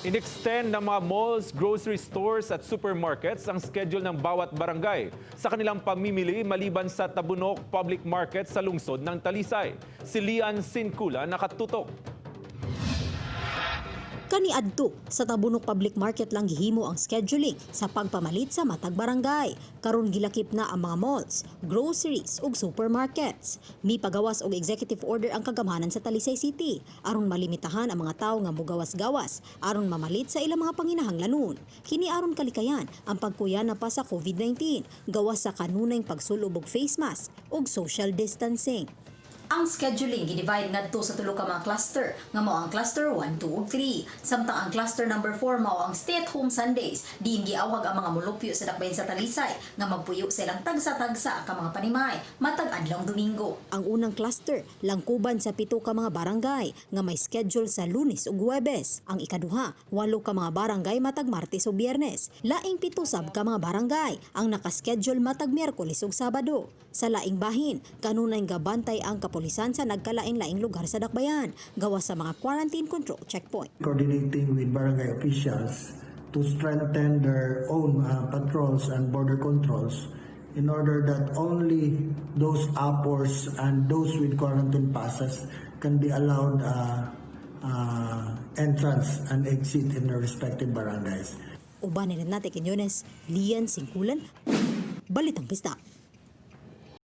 In-extend ng mga malls, grocery stores at supermarkets ang schedule ng bawat barangay sa kanilang pamimili maliban sa Tabunok Public Market sa lungsod ng Talisay. Si Lian Sincula nakatutok. Kaniadto sa Tabunok Public Market lang gihimo ang scheduling sa pagpamalit sa matag barangay. Karon gilakip na ang mga malls, groceries ug supermarkets. Mipagawas og executive order ang kagamhanan sa Talisay City aron malimitahan ang mga tawo nga mogawas-gawas aron mamalit sa ilang mga panginahanglanon. Kini aron kalikayan ang pagkuyana pa sa COVID-19 gawas sa kanunay pagsulob og face mask ug social distancing. Ang scheduling gidivide ngadto sa tulo ka mga cluster nga mao ang cluster 1, 2 ug 3 samtang ang cluster number 4 mao ang stay-at-home Sundays diin giawag ang mga molupyo sa dakbayan sa Talisay nga magpuyo sa ilang tagsa-tagsa ka mga panimay matag adlawng Domingo. Ang unang cluster langkuban sa 7 ka mga barangay nga may schedule sa Lunes ug Huwebes. Ang ikaduha 8 ka mga barangay matag Martes ug Biyernes. Laing 7 sab ka mga barangay ang naka-schedule matag Miyerkules ug Sabado. Sa laing bahin kanunay gabantay ang kapulisan sa nagkalain-laing lugar sa dakbayan gawas sa mga quarantine control checkpoint. Coordinating with barangay officials to strengthen their own patrols and border controls in order that only those APORs and those with quarantine passes can be allowed entrance and exit in their respective barangays. Uban ni Renate Quiñones, Lian Singkulan, Balitang Pista.